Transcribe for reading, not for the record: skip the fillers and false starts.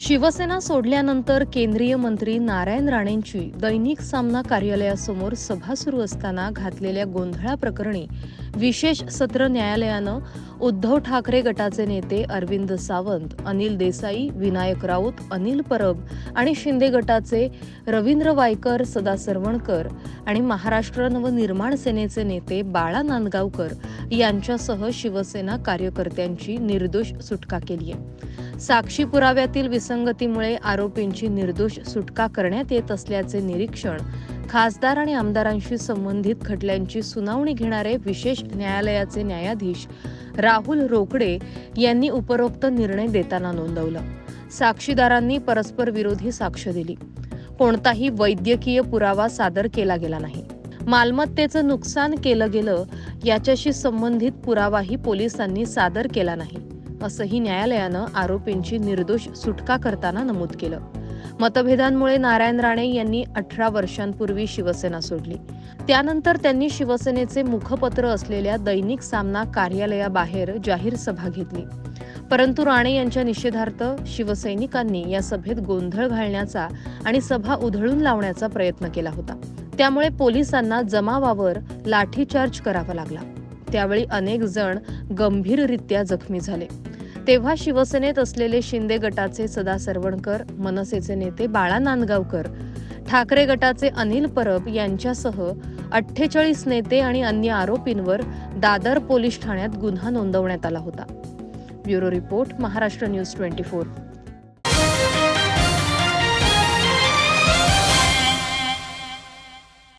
शिवसेना सोडल्यानंतर केंद्रीय मंत्री नारायण राणेंची दैनिक सामना कार्यालयासमोर सभा सुरू असताना घातलेल्या गोंधळाप्रकरणी विशेष सत्र न्यायालयानं उद्धव ठाकरे गटाचे नेते अरविंद सावंत, अनिल देसाई, विनायक राऊत, अनिल परब आणि शिंदे गटाचे रवींद्र वायकर, सदा सरवणकर आणि महाराष्ट्र नवनिर्माण सेनेचे नेते बाळा नांदगावकर यांच्यासह शिवसेना कार्यकर्त्यांची निर्दोष सुटका केली आहे. साक्षी पुराव्यातील विसंगतीमुळे आरोपींची निर्दोष सुटका करण्यात येत असल्याचे निरीक्षण खासदार आणि आमदारांशी संबंधित खटल्यांची सुनावणी घेणारे विशेष न्यायालयाचे न्यायाधीश राहुल रोकडे यांनी उपरोक्त निर्णय देताना नोंदवलं. साक्षीदारांनी परस्पर विरोधी साक्ष दिली. कोणताही वैद्यकीय पुरावा सादर केला गेला नाही. मालमत्तेचं नुकसान केलं गेलं याच्याशी संबंधित पुरावाही पोलिसांनी सादर केला नाही, असंही न्यायालयानं आरोपींची निर्दोष सुटका करताना नमूद केलं. मतभेदांमुळे नारायण राणे यांनी 18 वर्षांपूर्वी शिवसेना सोडली. त्यानंतर त्यांनी शिवसेनेचे मुखपत्र असलेल्या दैनिक सामना कार्यालयाबाहेर जाहीर सभा घेतली. परंतु राणे यांच्या निषेधार्थ शिवसैनिकांनी या सभेत गोंधळ घालण्याचा आणि सभा उधळून लावण्याचा प्रयत्न केला होता. त्यामुळे पोलिसांना जमावावर लाठीचार्ज करावा लागला. त्यावेळी अनेक जण गंभीररित्या जखमी झाले. तेव्हा शिवसेनेत असलेले शिंदे गटाचे सदा सरवणकर, मनसेचे नेते बाळा नांदगावकर, ठाकरे गटाचे अनिल परब यांच्यासह 48 नेते आणि अन्य आरोपींवर दादर पोलीस ठाण्यात गुन्हा नोंदवण्यात आला होता. Bureau report, Maharashtra news 24.